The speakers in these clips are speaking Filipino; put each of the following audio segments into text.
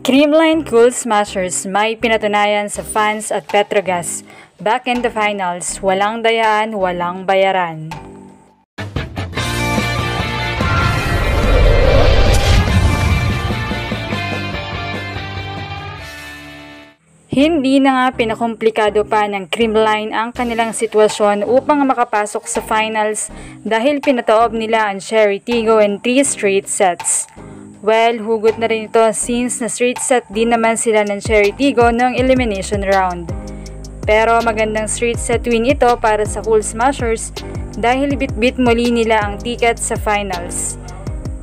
Creamline Cool Smashers may pinatunayan sa fans at Petrogas. Back in the finals, walang dayaan, walang bayaran. Hindi na nga pinakomplikado pa ng Creamline ang kanilang sitwasyon upang makapasok sa finals dahil pinataob nila ang Cherry Tigo in 3 straight sets. Well, hugot na rin ito since na straight set din naman sila ng Cherry Tigo ng elimination round. Pero magandang straight set win ito para sa Cool Smashers dahil bit-bit muli nila ang ticket sa finals.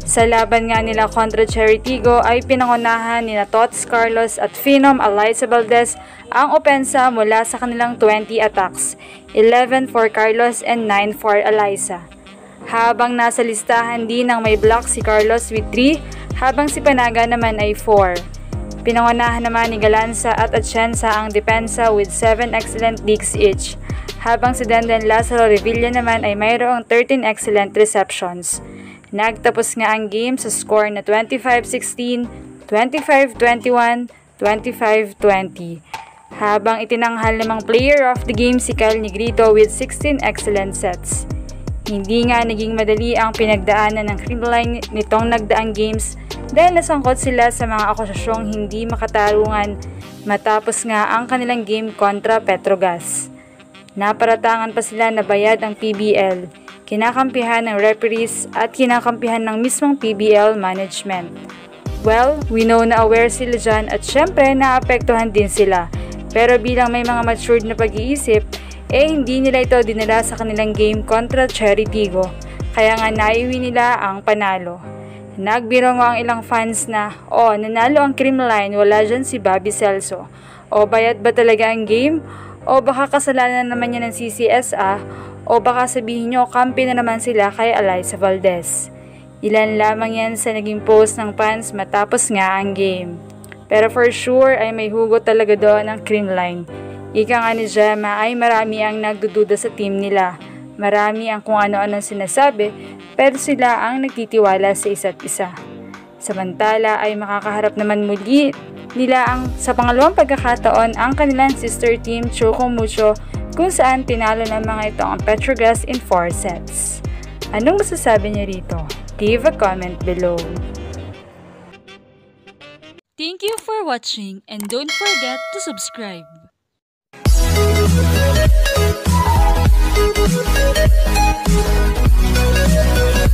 Sa laban nga nila kontra Cherry Tigo ay pinangunahan nila Tots Carlos at Phenom Alyssa Valdez ang opensa mula sa kanilang 20 attacks, 11 for Carlos and 9 for Alyssa. Habang nasa listahan din ng may block si Carlos with 3, habang si Panaga naman ay 4. Pinangunahan naman ni Galanza at Atienza ang depensa with 7 excellent digs each, habang si Denden Lazaro Revilla naman ay mayroong 13 excellent receptions. Nagtapos nga ang game sa score na 25-16, 25-21, 25-20. Habang itinanghal namang player of the game si Kyle Negrito with 16 excellent sets. Hindi nga naging madali ang pinagdaanan ng Creamline nitong nagdaang games dahil nasangkot sila sa mga akusasyong hindi makatarungan matapos nga ang kanilang game kontra Petrogas. Naparatangan pa sila na bayad ang PBL, kinakampihan ng referees at kinakampihan ng mismong PBL management. Well, we know na aware sila dyan at syempre naapektuhan din sila. Pero bilang may mga matured na pag-iisip, hindi nila ito dinala sa kanilang game kontra Cherry Tigo, kaya nga naiwi nila ang panalo. Nagbiro nga ang ilang fans na, nanalo ang Creamline, wala dyan si Bobby Celso. O bayad ba talaga ang game? O baka kasalanan naman niya ng CCSA? O baka sabihin nyo, kampi na naman sila kay Alyssa Valdez. Ilan lamang yan sa naging post ng fans matapos nga ang game. Pero for sure ay may hugot talaga doon ang Creamline. Ika nga ni Gemma ay marami ang nagdududa sa team nila. Marami ang kung ano-ano sinasabi, pero sila ang nagtitiwala sa isa't isa. Samantala ay makakaharap naman muli nila sa pangalawang pagkakataon ang kanilang sister team Choco Mucho, kung saan tinalo ng mga ito ang Petrogas in 4 sets. Anong masasabi niyo rito? Leave a comment below. Thank you for watching and don't forget to subscribe. We'll be right back.